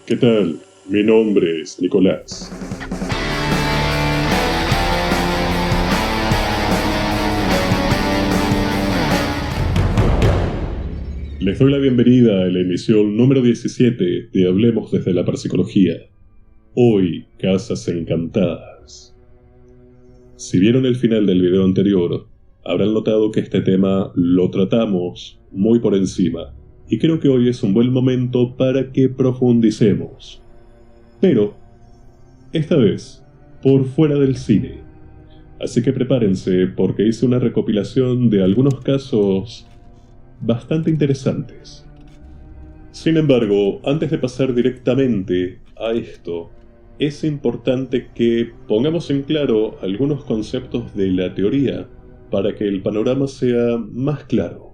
¿Qué tal? Mi nombre es Nicolás. Les doy la bienvenida a la emisión número 17 de Hablemos desde la Parapsicología. Hoy, Casas Encantadas. Si vieron el final del video anterior, habrán notado que este tema lo tratamos muy por encima, y creo que hoy es un buen momento para que profundicemos. Pero, esta vez, por fuera del cine. Así que prepárense porque hice una recopilación de algunos casos bastante interesantes. Sin embargo, antes de pasar directamente a esto, es importante que pongamos en claro algunos conceptos de la teoría para que el panorama sea más claro.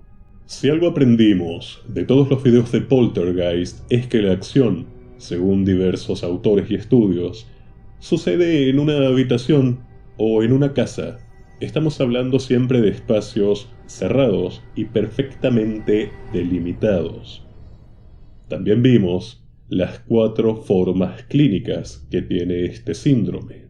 Si algo aprendimos de todos los videos de Poltergeist es que la acción, según diversos autores y estudios, sucede en una habitación o en una casa. Estamos hablando siempre de espacios cerrados y perfectamente delimitados. También vimos las 4 formas clínicas que tiene este síndrome.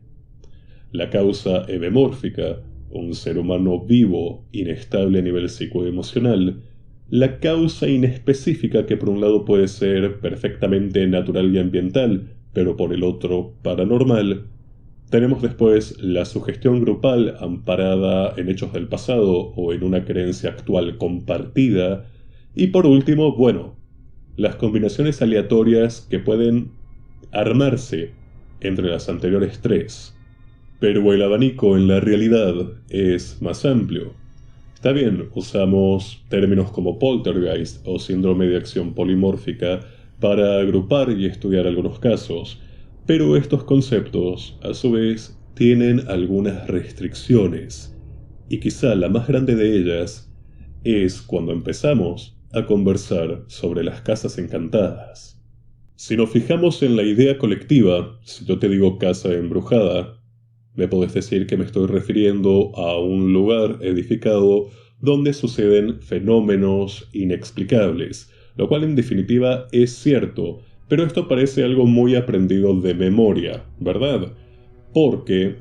La causa hebemórfica, un ser humano vivo, inestable a nivel psicoemocional. La causa inespecífica, que por un lado puede ser perfectamente natural y ambiental, pero por el otro paranormal. Tenemos después la sugestión grupal amparada en hechos del pasado o en una creencia actual compartida. Y por último, las combinaciones aleatorias que pueden armarse entre las anteriores 3. Pero el abanico en la realidad es más amplio. Está bien, usamos términos como poltergeist o síndrome de acción polimórfica para agrupar y estudiar algunos casos, pero estos conceptos, a su vez, tienen algunas restricciones, y quizá la más grande de ellas es cuando empezamos a conversar sobre las casas encantadas. Si nos fijamos en la idea colectiva, si yo te digo casa embrujada, me podés decir que me estoy refiriendo a un lugar edificado donde suceden fenómenos inexplicables, lo cual en definitiva es cierto, pero esto parece algo muy aprendido de memoria, ¿verdad? Porque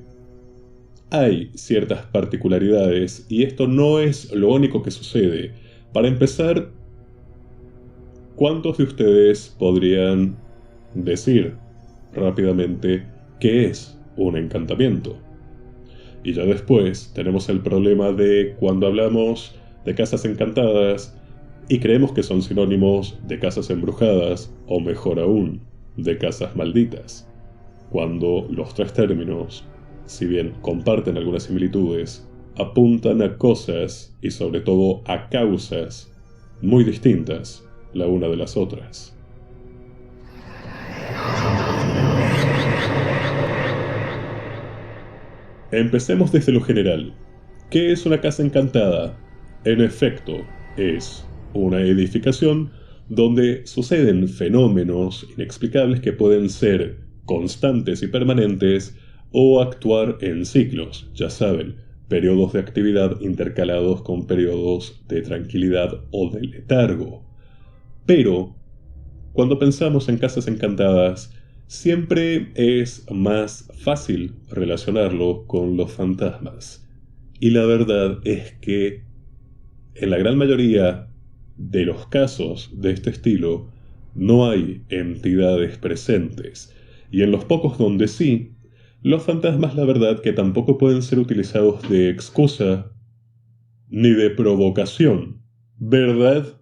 hay ciertas particularidades y esto no es lo único que sucede. Para empezar, ¿cuántos de ustedes podrían decir rápidamente qué es un encantamiento? Y ya después tenemos el problema de cuando hablamos de casas encantadas y creemos que son sinónimos de casas embrujadas, o mejor aún, de casas malditas, cuando los 3 términos, si bien comparten algunas similitudes, apuntan a cosas y sobre todo a causas muy distintas la una de las otras. Empecemos desde lo general. ¿Qué es una casa encantada? En efecto, es una edificación donde suceden fenómenos inexplicables que pueden ser constantes y permanentes o actuar en ciclos, ya saben, periodos de actividad intercalados con periodos de tranquilidad o de letargo. Pero, cuando pensamos en casas encantadas, siempre es más fácil relacionarlo con los fantasmas. Y la verdad es que, en la gran mayoría de los casos de este estilo, no hay entidades presentes. Y en los pocos donde sí, los fantasmas la verdad que tampoco pueden ser utilizados de excusa ni de provocación, ¿verdad?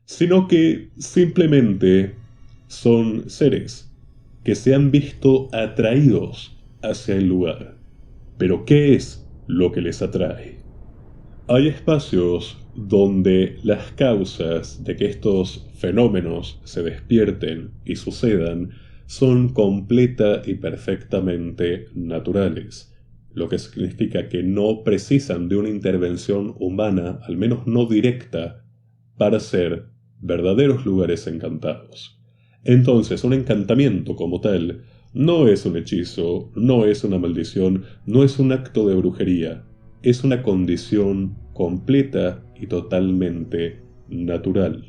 Sino que simplemente son seres que se han visto atraídos hacia el lugar. Pero ¿qué es lo que les atrae? Hay espacios donde las causas de que estos fenómenos se despierten y sucedan son completa y perfectamente naturales, lo que significa que no precisan de una intervención humana, al menos no directa, para ser verdaderos lugares encantados. Entonces, un encantamiento como tal no es un hechizo, no es una maldición, no es un acto de brujería, es una condición completa y totalmente natural.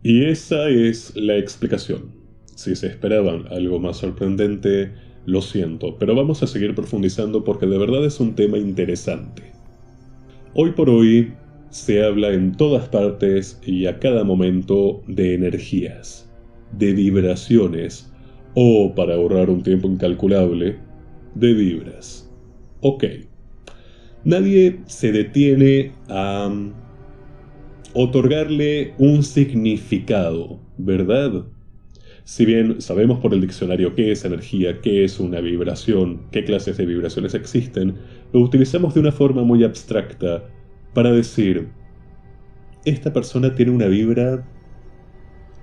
Y esa es la explicación. Si se esperaban algo más sorprendente, lo siento, pero vamos a seguir profundizando porque de verdad es un tema interesante. Hoy por hoy se habla en todas partes y a cada momento de energías, de vibraciones o, para ahorrar un tiempo incalculable, de vibras. Ok, nadie se detiene a otorgarle un significado, ¿verdad? Si bien sabemos por el diccionario qué es energía, qué es una vibración, qué clases de vibraciones existen, lo utilizamos de una forma muy abstracta para decir, esta persona tiene una vibra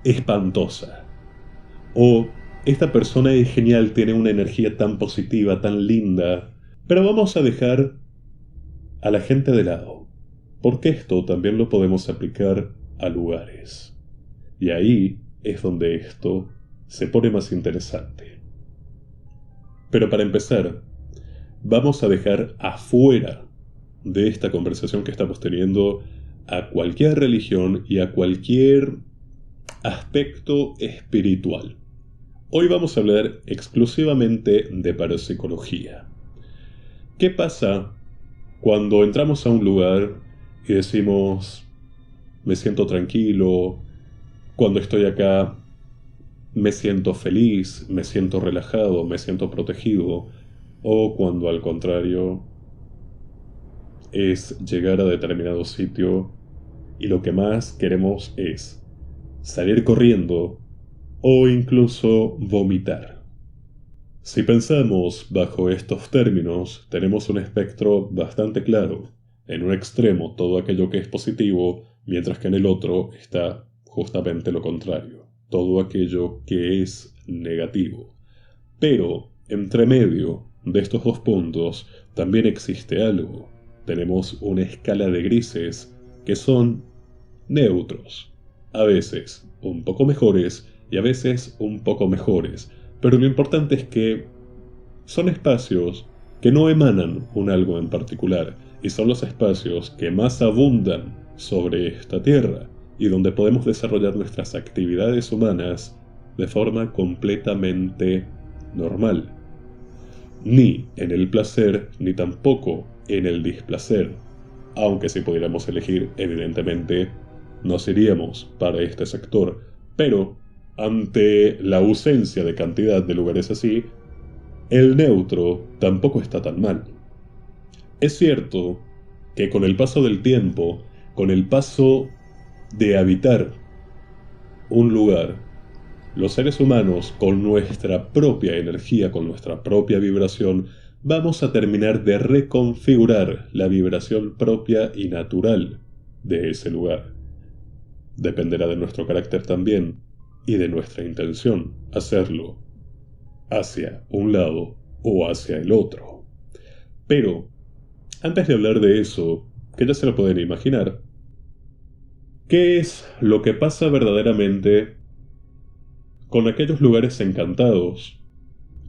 espantosa, o esta persona es genial, tiene una energía tan positiva, tan linda, pero vamos a dejar a la gente de lado, porque esto también lo podemos aplicar a lugares. Y ahí es donde esto se pone más interesante. Pero para empezar, vamos a dejar afuera de esta conversación que estamos teniendo a cualquier religión y a cualquier aspecto espiritual. Hoy vamos a hablar exclusivamente de parapsicología. ¿Qué pasa cuando entramos a un lugar y decimos, me siento tranquilo, cuando estoy acá me siento feliz, me siento relajado, me siento protegido, o cuando al contrario es llegar a determinado sitio y lo que más queremos es salir corriendo o incluso vomitar? Si pensamos bajo estos términos, tenemos un espectro bastante claro. En un extremo todo aquello que es positivo, mientras que en el otro está justamente lo contrario, todo aquello que es negativo. Pero, entre medio de estos dos puntos, también existe algo. Tenemos una escala de grises que son neutros. A veces un poco mejores y a veces un poco mejores. Pero lo importante es que son espacios que no emanan un algo en particular y son los espacios que más abundan sobre esta tierra y donde podemos desarrollar nuestras actividades humanas de forma completamente normal. Ni en el placer ni tampoco en el displacer, aunque si pudiéramos elegir, evidentemente nos iríamos para este sector, pero ante la ausencia de cantidad de lugares así, el neutro tampoco está tan mal. Es cierto que con el paso del tiempo, con el paso de habitar un lugar, los seres humanos, con nuestra propia energía, con nuestra propia vibración, vamos a terminar de reconfigurar la vibración propia y natural de ese lugar. Dependerá de nuestro carácter también y de nuestra intención hacerlo hacia un lado o hacia el otro. Pero, antes de hablar de eso, que ya se lo pueden imaginar, ¿qué es lo que pasa verdaderamente con aquellos lugares encantados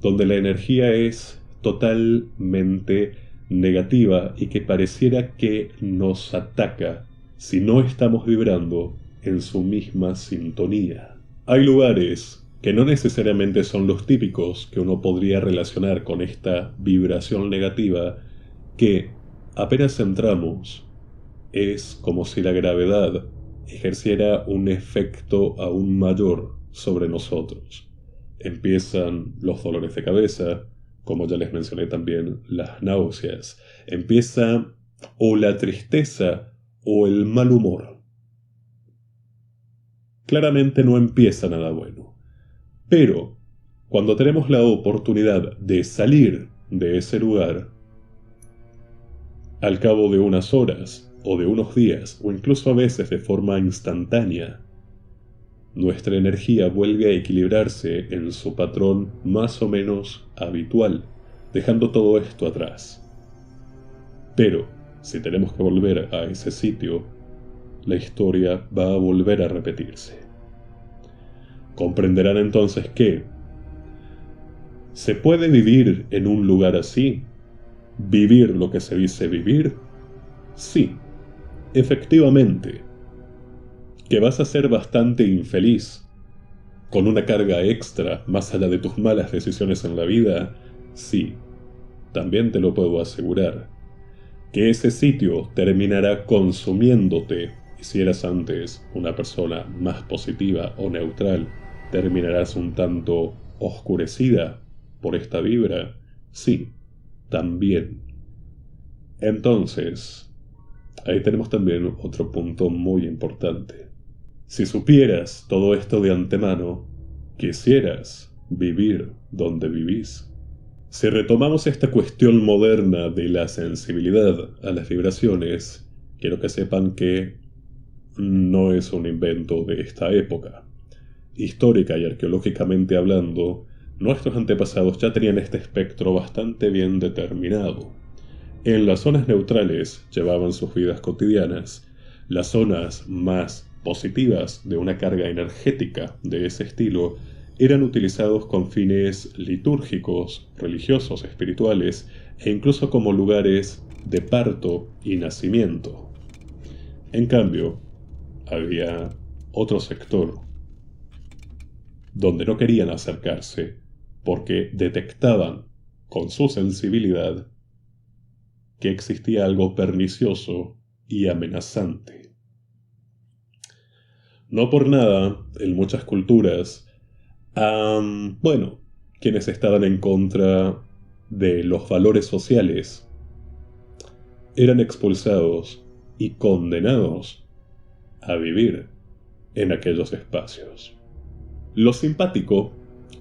donde la energía es totalmente negativa y que pareciera que nos ataca si no estamos vibrando en su misma sintonía? Hay lugares que no necesariamente son los típicos que uno podría relacionar con esta vibración negativa, que apenas entramos es como si la gravedad ejerciera un efecto aún mayor sobre nosotros. Empiezan los dolores de cabeza, como ya les mencioné también, las náuseas. Empieza o la tristeza o el mal humor. Claramente no empieza nada bueno. Pero, cuando tenemos la oportunidad de salir de ese lugar, al cabo de unas horas, o de unos días, o incluso a veces de forma instantánea, nuestra energía vuelve a equilibrarse en su patrón más o menos habitual, dejando todo esto atrás. Pero, si tenemos que volver a ese sitio, la historia va a volver a repetirse. Comprenderán entonces que ¿se puede vivir en un lugar así? ¿Vivir lo que se dice vivir? Sí, efectivamente. ¿Que vas a ser bastante infeliz? con una carga extra más allá de tus malas decisiones en la vida, sí, también te lo puedo asegurar, que ese sitio terminará consumiéndote, y si eras antes una persona más positiva o neutral, terminarás un tanto oscurecida por esta vibra, sí, también. Entonces, ahí tenemos también otro punto muy importante. Si supieras todo esto de antemano, quisieras vivir donde vivís. Si retomamos esta cuestión moderna de la sensibilidad a las vibraciones, quiero que sepan que no es un invento de esta época. Histórica y arqueológicamente hablando, nuestros antepasados ya tenían este espectro bastante bien determinado. En las zonas neutrales llevaban sus vidas cotidianas. Las zonas más positivas de una carga energética de ese estilo eran utilizados con fines litúrgicos, religiosos, espirituales e incluso como lugares de parto y nacimiento. En cambio, había otro sector donde no querían acercarse porque detectaban con su sensibilidad que existía algo pernicioso y amenazante. No por nada, en muchas culturas, quienes estaban en contra de los valores sociales eran expulsados y condenados a vivir en aquellos espacios. Lo simpático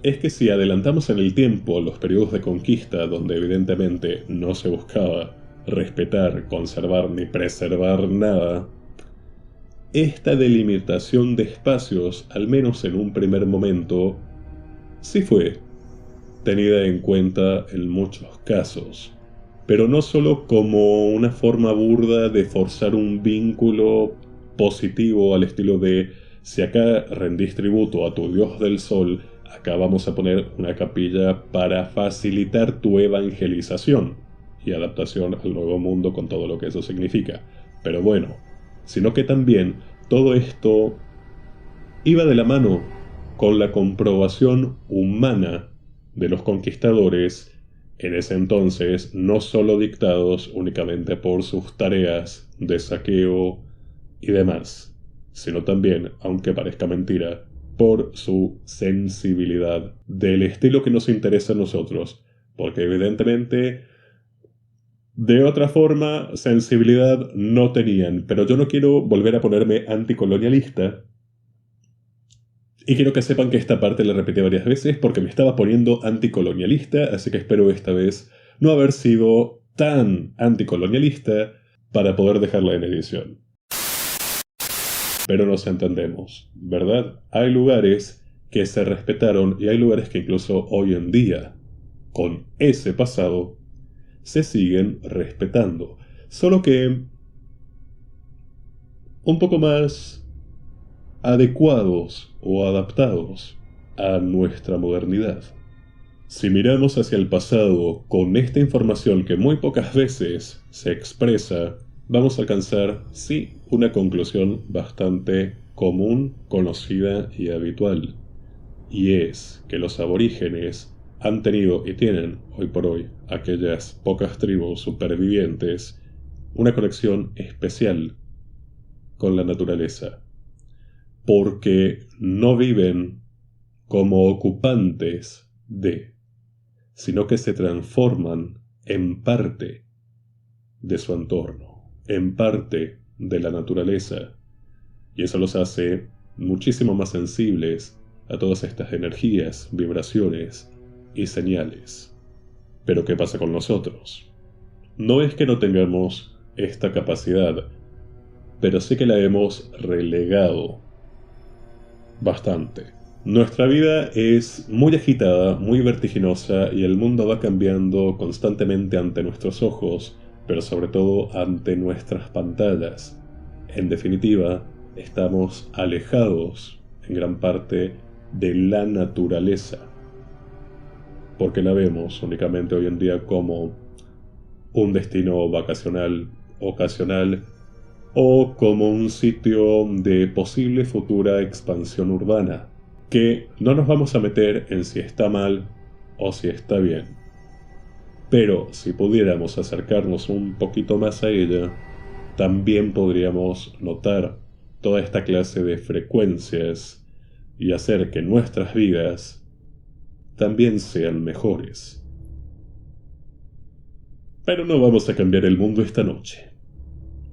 es que si adelantamos en el tiempo los periodos de conquista donde evidentemente no se buscaba respetar, conservar ni preservar nada, esta delimitación de espacios, al menos en un primer momento, sí fue tenida en cuenta en muchos casos, pero no solo como una forma burda de forzar un vínculo positivo al estilo de si acá rendís tributo a tu dios del sol, acá vamos a poner una capilla para facilitar tu evangelización y adaptación al nuevo mundo con todo lo que eso significa. Pero bueno, sino que también todo esto iba de la mano con la comprobación humana de los conquistadores, en ese entonces no solo dictados únicamente por sus tareas de saqueo y demás, sino también, aunque parezca mentira, por su sensibilidad del estilo que nos interesa a nosotros, porque evidentemente de otra forma sensibilidad no tenían, pero yo no quiero volver a ponerme anticolonialista. Y quiero que sepan que esta parte la repetí varias veces porque me estaba poniendo anticolonialista, así que espero esta vez no haber sido tan anticolonialista para poder dejarla en edición. Pero nos entendemos, ¿verdad? Hay lugares que se respetaron y hay lugares que incluso hoy en día, con ese pasado, se siguen respetando. Solo que un poco más adecuados o adaptados a nuestra modernidad. Si miramos hacia el pasado con esta información que muy pocas veces se expresa, vamos a alcanzar, sí, una conclusión bastante común, conocida y habitual. Y es que los aborígenes han tenido y tienen, hoy por hoy, aquellas pocas tribus supervivientes, una conexión especial con la naturaleza. Porque no viven como ocupantes de, sino que se transforman en parte de su entorno, en parte de la naturaleza, y eso los hace muchísimo más sensibles a todas estas energías, vibraciones y señales. Pero ¿qué pasa con nosotros? No es que no tengamos esta capacidad, pero sí que la hemos relegado bastante. Nuestra vida es muy agitada, muy vertiginosa y el mundo va cambiando constantemente ante nuestros ojos, pero sobre todo ante nuestras pantallas. En definitiva, estamos alejados en gran parte de la naturaleza, porque la vemos únicamente hoy en día como un destino vacacional, ocasional, o como un sitio de posible futura expansión urbana, que no nos vamos a meter en si está mal o si está bien. Pero si pudiéramos acercarnos un poquito más a ella, también podríamos notar toda esta clase de frecuencias y hacer que nuestras vidas también sean mejores. Pero no vamos a cambiar el mundo esta noche.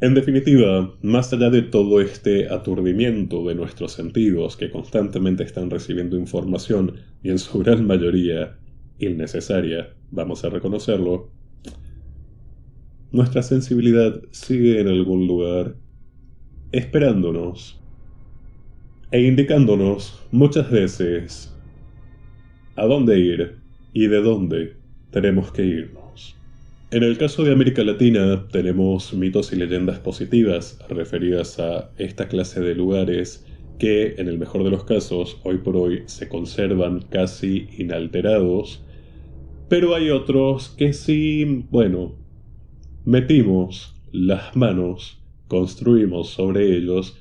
En definitiva, más allá de todo este aturdimiento de nuestros sentidos que constantemente están recibiendo información y en su gran mayoría innecesaria, vamos a reconocerlo, nuestra sensibilidad sigue en algún lugar esperándonos e indicándonos muchas veces a dónde ir y de dónde tenemos que irnos. En el caso de América Latina tenemos mitos y leyendas positivas referidas a esta clase de lugares que, en el mejor de los casos, hoy por hoy se conservan casi inalterados, pero hay otros que sí, bueno, metimos las manos, construimos sobre ellos,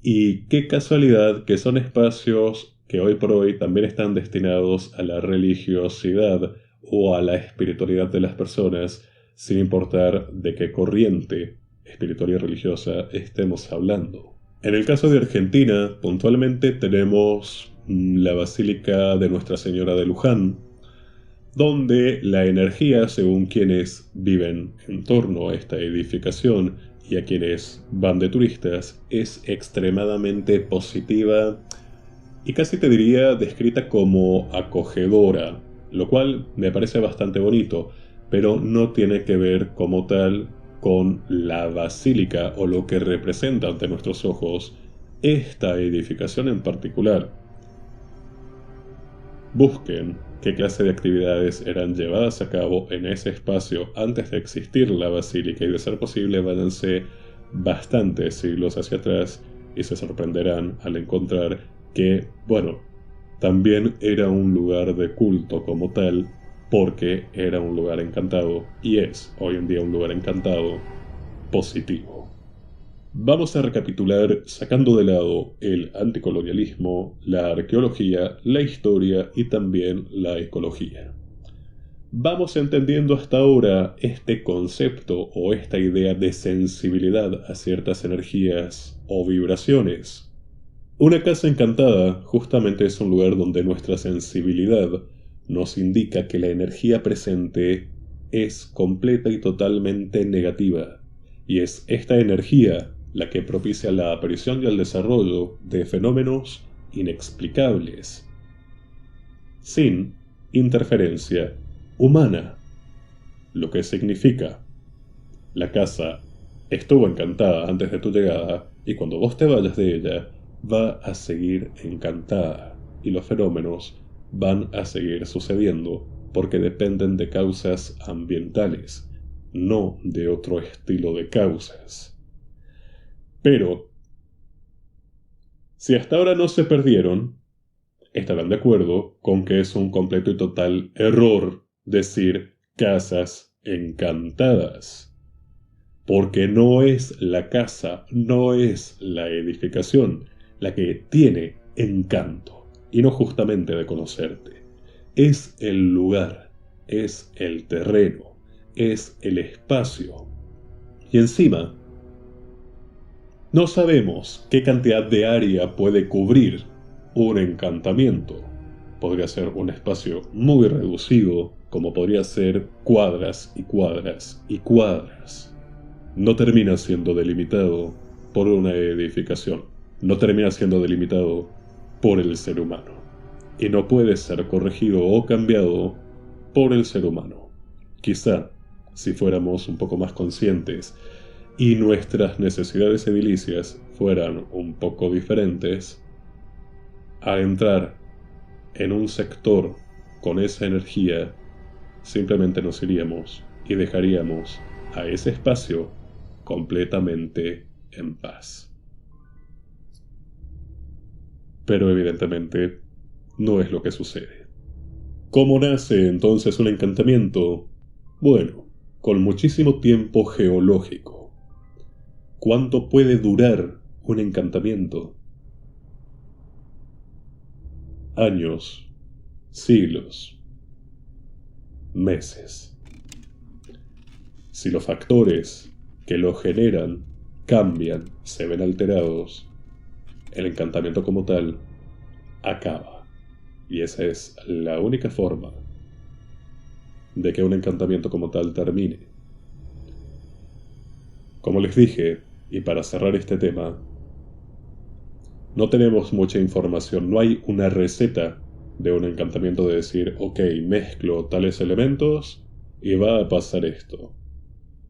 y qué casualidad que son espacios que hoy por hoy también están destinados a la religiosidad o a la espiritualidad de las personas, sin importar de qué corriente espiritual y religiosa estemos hablando. En el caso de Argentina, puntualmente tenemos la Basílica de Nuestra Señora de Luján, donde la energía, según quienes viven en torno a esta edificación y a quienes van de turistas, es extremadamente positiva y casi te diría descrita como acogedora, lo cual me parece bastante bonito, pero no tiene que ver como tal con la basílica o lo que representa ante nuestros ojos esta edificación en particular. Busquen qué clase de actividades eran llevadas a cabo en ese espacio antes de existir la basílica y, de ser posible, váyanse bastantes siglos hacia atrás y se sorprenderán al encontrar que, bueno, también era un lugar de culto como tal, porque era un lugar encantado y es hoy en día un lugar encantado positivo. Vamos a recapitular sacando de lado el anticolonialismo, la arqueología, la historia y también la ecología. Vamos entendiendo hasta ahora este concepto o esta idea de sensibilidad a ciertas energías o vibraciones. Una casa encantada justamente es un lugar donde nuestra sensibilidad nos indica que la energía presente es completa y totalmente negativa, y es esta energía la que propicia la aparición y el desarrollo de fenómenos inexplicables, sin interferencia humana, lo que significa: la casa estuvo encantada antes de tu llegada y cuando vos te vayas de ella va a seguir encantada, y los fenómenos van a seguir sucediendo porque dependen de causas ambientales, no de otro estilo de causas. Pero, si hasta ahora no se perdieron, estarán de acuerdo con que es un completo y total error decir casas encantadas. Porque no es la casa, no es la edificación la que tiene encanto, y no justamente de conocerte. Es el lugar, es el terreno, es el espacio. Y encima, no sabemos qué cantidad de área puede cubrir un encantamiento. Podría ser un espacio muy reducido, como podría ser cuadras y cuadras y cuadras. No termina siendo delimitado por una edificación. No termina siendo delimitado por el ser humano. Y no puede ser corregido o cambiado por el ser humano. Quizá, si fuéramos un poco más conscientes y nuestras necesidades edilicias fueran un poco diferentes, al entrar en un sector con esa energía, simplemente nos iríamos y dejaríamos a ese espacio completamente en paz. Pero evidentemente no es lo que sucede. ¿Cómo nace entonces un encantamiento? Bueno, con muchísimo tiempo geológico. ¿Cuánto puede durar un encantamiento? años, siglos, meses. Si los factores que lo generan cambian, se ven alterados, el encantamiento como tal acaba. Y esa es la única forma de que un encantamiento como tal termine. Como les dije, y para cerrar este tema, no tenemos mucha información, no hay una receta de un encantamiento de decir, ok, mezclo tales elementos y va a pasar esto.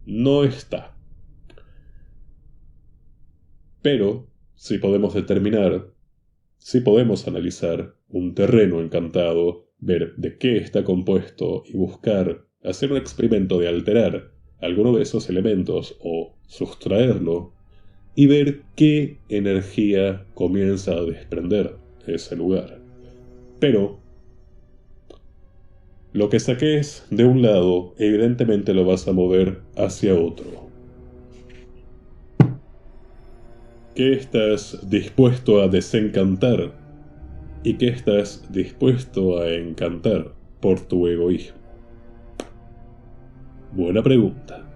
No está. Pero sí podemos determinar, sí podemos analizar un terreno encantado, ver de qué está compuesto y buscar, hacer un experimento de alterar alguno de esos elementos o sustraerlo y ver qué energía comienza a desprender ese lugar. Pero lo que saques de un lado, evidentemente lo vas a mover hacia otro. ¿Qué estás dispuesto a desencantar? ¿Y qué estás dispuesto a encantar por tu egoísmo? Buena pregunta.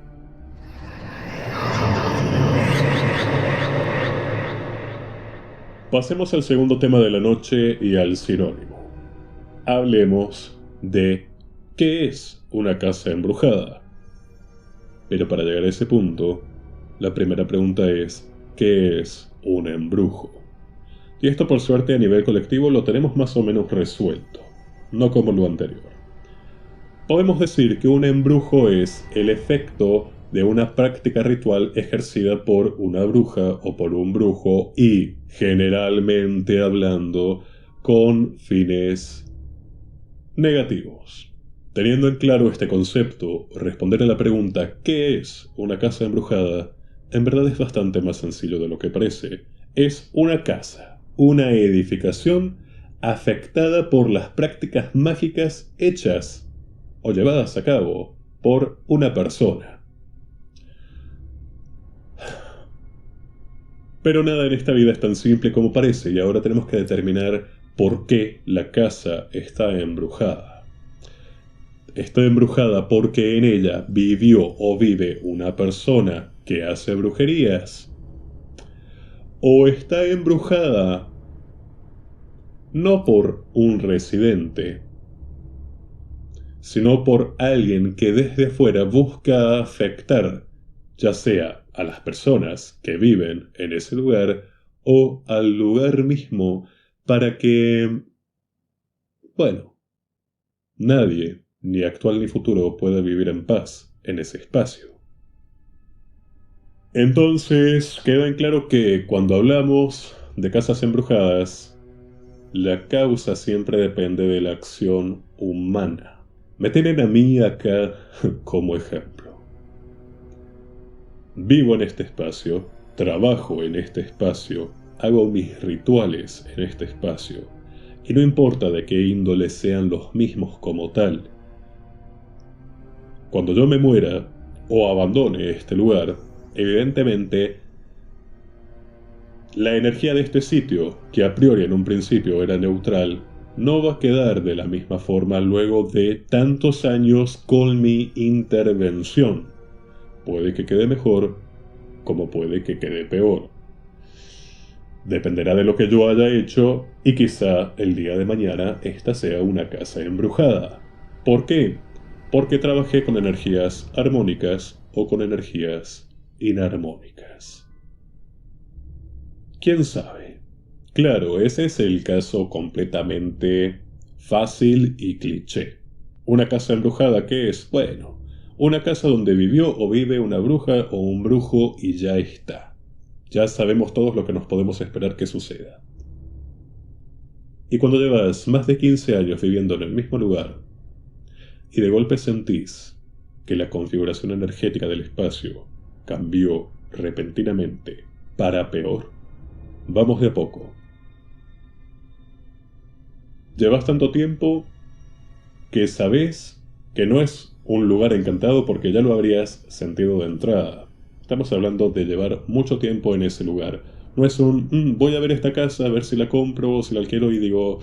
Pasemos al segundo tema de la noche y al sinónimo. Hablemos de qué es una casa embrujada. Pero para llegar a ese punto, la primera pregunta es, ¿qué es un embrujo? Y esto por suerte a nivel colectivo lo tenemos más o menos resuelto, no como lo anterior. Podemos decir que un embrujo es el efecto de una práctica ritual ejercida por una bruja o por un brujo y, generalmente hablando, con fines negativos. Teniendo en claro este concepto, responder a la pregunta ¿qué es una casa embrujada? En verdad es bastante más sencillo de lo que parece. Es una casa, una edificación afectada por las prácticas mágicas hechas o llevadas a cabo por una persona. Pero nada en esta vida es tan simple como parece y ahora tenemos que determinar por qué la casa está embrujada. Está embrujada porque en ella vivió o vive una persona que hace brujerías. O está embrujada no por un residente, sino por alguien que desde afuera busca afectar, ya sea a las personas que viven en ese lugar o al lugar mismo para que, bueno, nadie, ni actual ni futuro, pueda vivir en paz en ese espacio. Entonces, queda en claro que cuando hablamos de casas embrujadas, la causa siempre depende de la acción humana. Me tienen a mí acá como ejemplo. Vivo en este espacio, trabajo en este espacio, hago mis rituales en este espacio, y no importa de qué índole sean los mismos como tal. Cuando yo me muera o abandone este lugar, evidentemente la energía de este sitio, que a priori en un principio era neutral, no va a quedar de la misma forma luego de tantos años con mi intervención. Puede que quede mejor, como puede que quede peor. Dependerá de lo que yo haya hecho y quizá el día de mañana esta sea una casa embrujada. ¿Por qué? Porque trabajé con energías armónicas o con energías inarmónicas. ¿Quién sabe? Claro, ese es el caso completamente fácil y cliché. Una casa embrujada, ¿qué es? Bueno, una casa donde vivió o vive una bruja o un brujo y ya está. Ya sabemos todos lo que nos podemos esperar que suceda. Y cuando llevas más de 15 años viviendo en el mismo lugar y de golpe sentís que la configuración energética del espacio cambió repentinamente para peor, vamos de a poco. Llevas tanto tiempo que sabes que no es un lugar encantado porque ya lo habrías sentido de entrada. Estamos hablando de llevar mucho tiempo en ese lugar. No es un, voy a ver esta casa, a ver si la compro o si la alquilo y digo,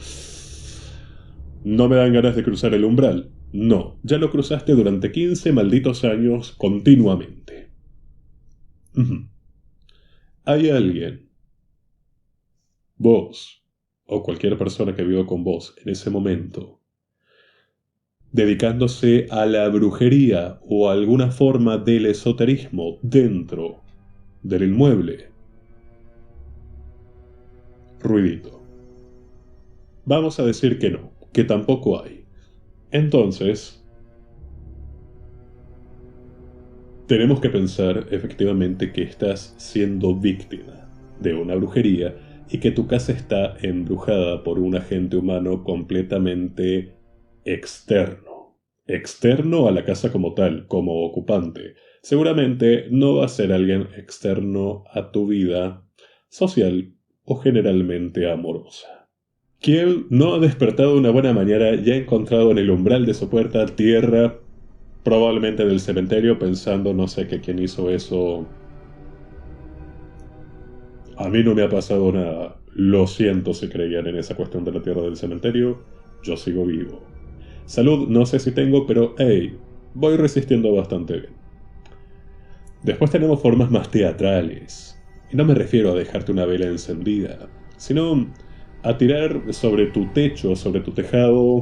¿No me dan ganas de cruzar el umbral? No, ya lo cruzaste durante 15 malditos años continuamente. Hay alguien, vos, o cualquier persona que viva con vos en ese momento, dedicándose a la brujería o a alguna forma del esoterismo dentro del inmueble. Ruidito. Vamos a decir que no, que tampoco hay. Entonces, tenemos que pensar efectivamente que estás siendo víctima de una brujería y que tu casa está embrujada por un agente humano completamente externo. Externo a la casa como tal, como ocupante. Seguramente no va a ser alguien externo a tu vida social o generalmente amorosa. Quien no ha despertado una buena mañana y ha encontrado en el umbral de su puerta tierra, probablemente del cementerio, pensando, no sé, que quién hizo eso. A mí no me ha pasado nada. Lo siento si creían en esa cuestión de la tierra del cementerio. Yo sigo vivo. Salud no sé si tengo, pero hey, voy resistiendo bastante bien. Después tenemos formas más teatrales. Y no me refiero a dejarte una vela encendida, sino a tirar sobre tu techo, sobre tu tejado,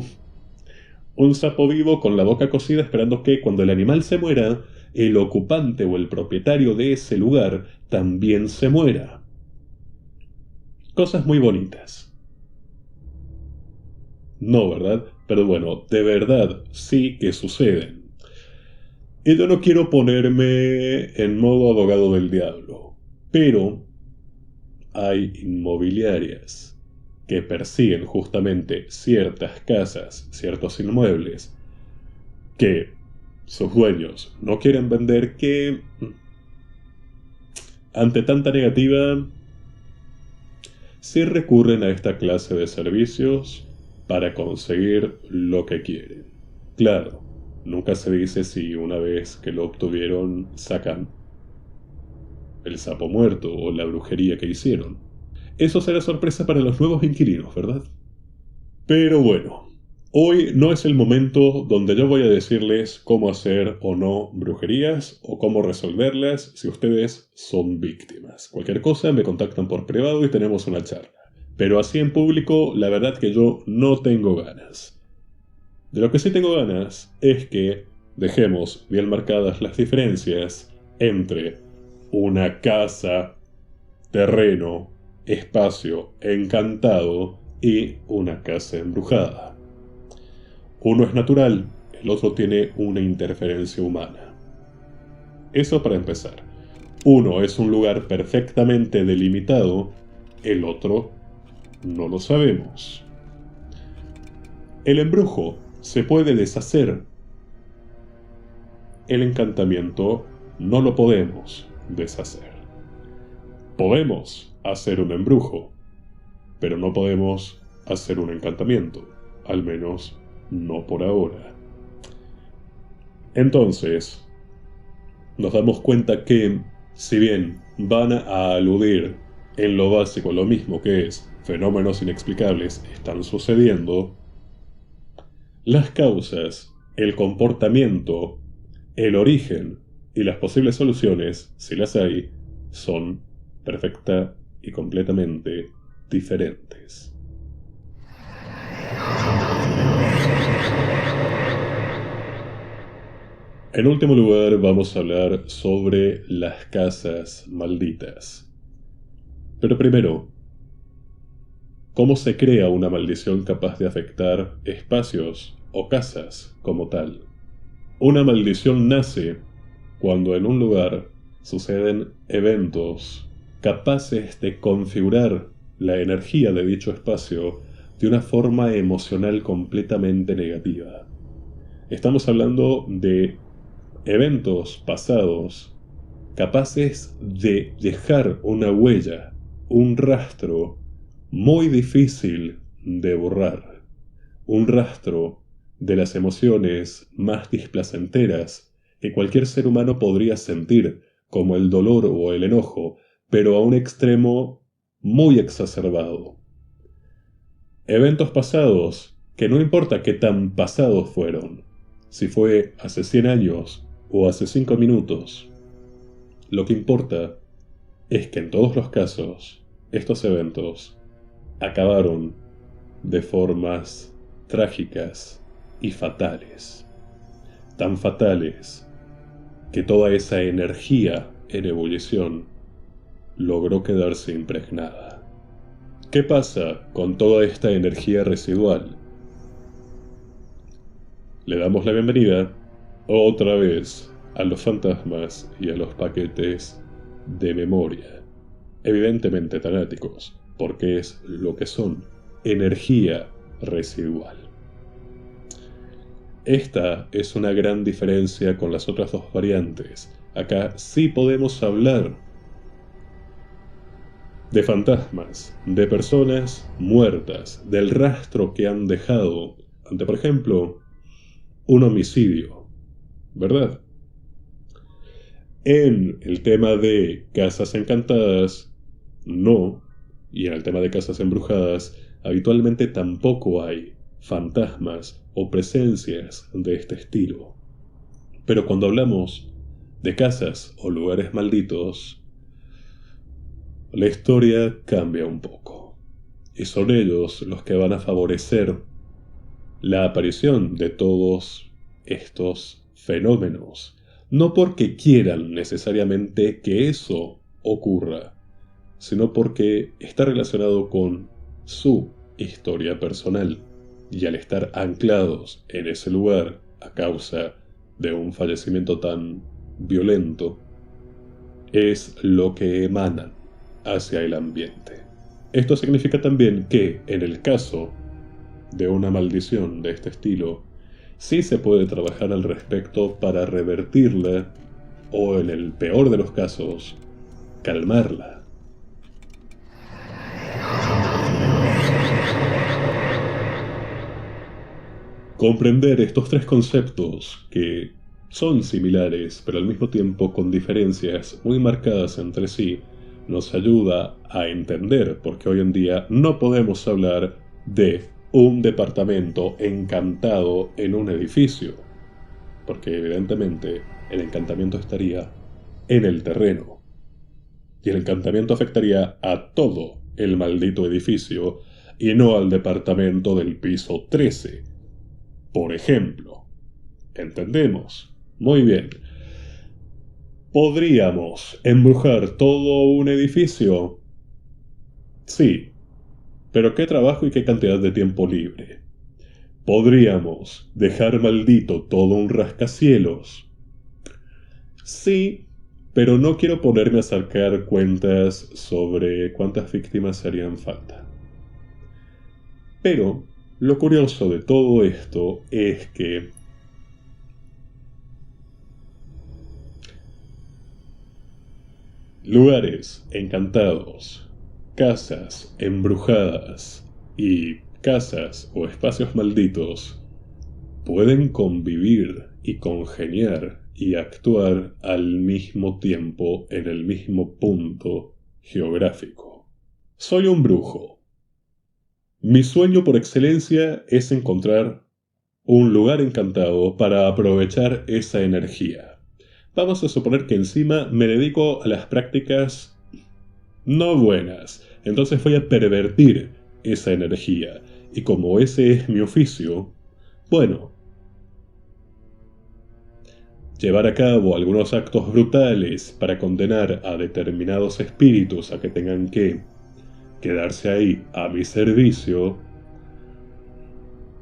un sapo vivo con la boca cocida esperando que cuando el animal se muera, el ocupante o el propietario de ese lugar también se muera. Cosas muy bonitas. No, ¿verdad? Pero bueno, de verdad sí que suceden. Y yo no quiero ponerme en modo abogado del diablo, pero hay inmobiliarias que persiguen justamente ciertas casas, ciertos inmuebles, que sus dueños no quieren vender, que ante tanta negativa sí recurren a esta clase de servicios para conseguir lo que quieren. Claro, nunca se dice si una vez que lo obtuvieron sacan el sapo muerto o la brujería que hicieron. Eso será sorpresa para los nuevos inquilinos, ¿verdad? Pero bueno, hoy no es el momento donde yo voy a decirles cómo hacer o no brujerías o cómo resolverlas si ustedes son víctimas. Cualquier cosa me contactan por privado y tenemos una charla. Pero así en público, la verdad que yo no tengo ganas. De lo que sí tengo ganas es que dejemos bien marcadas las diferencias entre una casa, terreno, espacio encantado y una casa embrujada. Uno es natural, el otro tiene una interferencia humana. Eso para empezar. Uno es un lugar perfectamente delimitado, el otro no lo sabemos. El embrujo se puede deshacer. El encantamiento no lo podemos deshacer. Podemos hacer un embrujo, pero no podemos hacer un encantamiento, al menos no por ahora. Entonces, nos damos cuenta que, si bien van a aludir en lo básico lo mismo que es fenómenos inexplicables están sucediendo, las causas, el comportamiento, el origen y las posibles soluciones, si las hay, son perfecta y completamente diferentes. En último lugar, vamos a hablar sobre las casas malditas. Pero primero, ¿cómo se crea una maldición capaz de afectar espacios o casas como tal? Una maldición nace cuando en un lugar suceden eventos capaces de configurar la energía de dicho espacio de una forma emocional completamente negativa. Estamos hablando de eventos pasados capaces de dejar una huella, un rastro muy difícil de borrar, un rastro de las emociones más displacenteras que cualquier ser humano podría sentir, como el dolor o el enojo, pero a un extremo muy exacerbado. Eventos pasados que no importa qué tan pasados fueron, si fue hace 100 años o hace 5 minutos, lo que importa es que en todos los casos, estos eventos acabaron de formas trágicas y fatales. Tan fatales que toda esa energía en ebullición logró quedarse impregnada. ¿Qué pasa con toda esta energía residual? Le damos la bienvenida otra vez a los fantasmas y a los paquetes de memoria, evidentemente tanáticos, porque es lo que son, energía residual. Esta es una gran diferencia con las otras dos variantes. Acá sí podemos hablar de fantasmas, de personas muertas, del rastro que han dejado ante, por ejemplo, un homicidio, ¿verdad? En el tema de casas encantadas, no, y en el tema de casas embrujadas, habitualmente tampoco hay fantasmas o presencias de este estilo. Pero cuando hablamos de casas o lugares malditos, la historia cambia un poco. Y son ellos los que van a favorecer la aparición de todos estos fenómenos. No porque quieran necesariamente que eso ocurra, sino porque está relacionado con su historia personal. Y al estar anclados en ese lugar a causa de un fallecimiento tan violento, es lo que emanan hacia el ambiente. Esto significa también que, en el caso de una maldición de este estilo, sí se puede trabajar al respecto para revertirla o, en el peor de los casos, calmarla. Comprender estos tres conceptos, que son similares pero al mismo tiempo con diferencias muy marcadas entre sí, nos ayuda a entender por qué hoy en día no podemos hablar de un departamento encantado en un edificio, porque evidentemente el encantamiento estaría en el terreno, y el encantamiento afectaría a todo el maldito edificio y no al departamento del piso 13. Por ejemplo, ¿entendemos? Muy bien. ¿Podríamos embrujar todo un edificio? Sí, pero ¿qué trabajo y qué cantidad de tiempo libre? ¿Podríamos dejar maldito todo un rascacielos? Sí, pero no quiero ponerme a sacar cuentas sobre cuántas víctimas harían falta. Pero lo curioso de todo esto es que lugares encantados, casas embrujadas y casas o espacios malditos pueden convivir y congeniar y actuar al mismo tiempo en el mismo punto geográfico. Soy un brujo. Mi sueño por excelencia es encontrar un lugar encantado para aprovechar esa energía. Vamos a suponer que encima me dedico a las prácticas no buenas, entonces voy a pervertir esa energía. Y como ese es mi oficio, bueno, llevar a cabo algunos actos brutales para condenar a determinados espíritus a que tengan que quedarse ahí a mi servicio.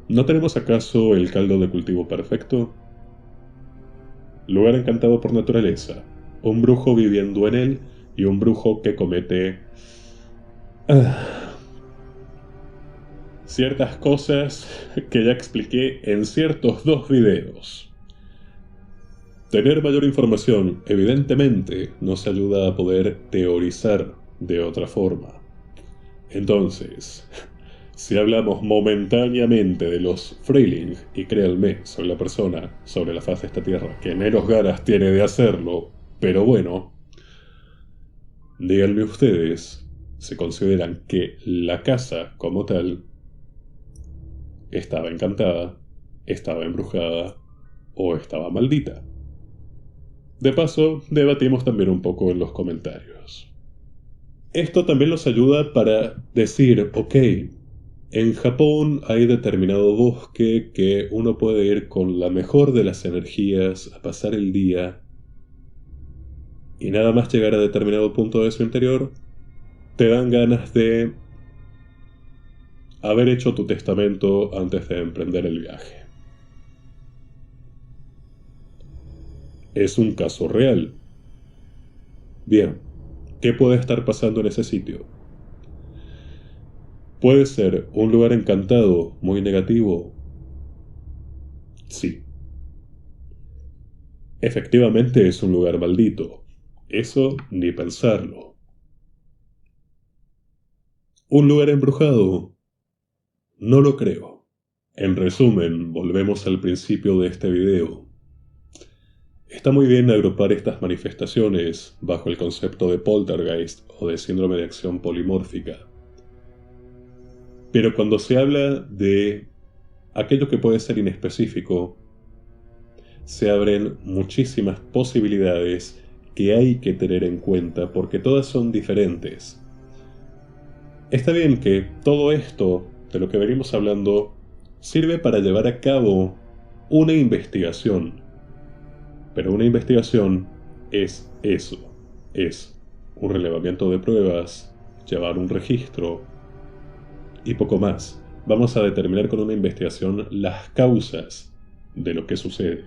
¿No tenemos acaso el caldo de cultivo perfecto? Lugar encantado por naturaleza, un brujo viviendo en él y un brujo que comete ciertas cosas que ya expliqué en ciertos dos videos. Tener mayor información, evidentemente, nos ayuda a poder teorizar de otra forma. Entonces, si hablamos momentáneamente de los Freeling, y créanme, soy la persona sobre la faz de esta tierra que menos ganas tiene de hacerlo, pero bueno, díganme ustedes si consideran que la casa como tal estaba encantada, estaba embrujada o estaba maldita. De paso, debatimos también un poco en los comentarios. Esto también nos ayuda para decir, ok, en Japón hay determinado bosque que uno puede ir con la mejor de las energías a pasar el día y nada más llegar a determinado punto de su interior, te dan ganas de haber hecho tu testamento antes de emprender el viaje. Es un caso real. Bien, ¿qué puede estar pasando en ese sitio? ¿Puede ser un lugar encantado, muy negativo? Sí. Efectivamente es un lugar maldito. Eso ni pensarlo. ¿Un lugar embrujado? No lo creo. En resumen, volvemos al principio de este video. Está muy bien agrupar estas manifestaciones bajo el concepto de poltergeist o de síndrome de acción polimórfica. Pero cuando se habla de aquello que puede ser inespecífico, se abren muchísimas posibilidades que hay que tener en cuenta porque todas son diferentes. Está bien que todo esto de lo que venimos hablando sirve para llevar a cabo una investigación. Pero una investigación es eso, es un relevamiento de pruebas, llevar un registro y poco más. Vamos a determinar con una investigación las causas de lo que sucede,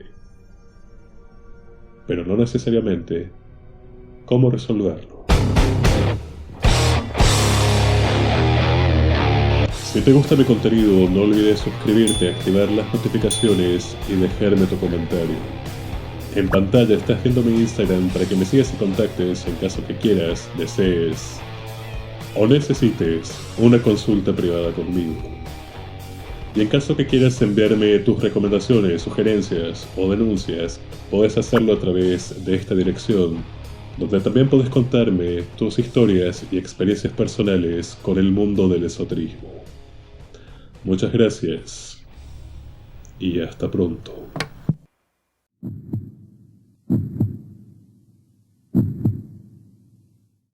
pero no necesariamente cómo resolverlo. Si te gusta mi contenido, no olvides suscribirte, activar las notificaciones y dejarme tu comentario. En pantalla estás viendo mi Instagram para que me sigas y contactes en caso que quieras, desees o necesites una consulta privada conmigo. Y en caso que quieras enviarme tus recomendaciones, sugerencias o denuncias, puedes hacerlo a través de esta dirección, donde también puedes contarme tus historias y experiencias personales con el mundo del esoterismo. Muchas gracias y hasta pronto.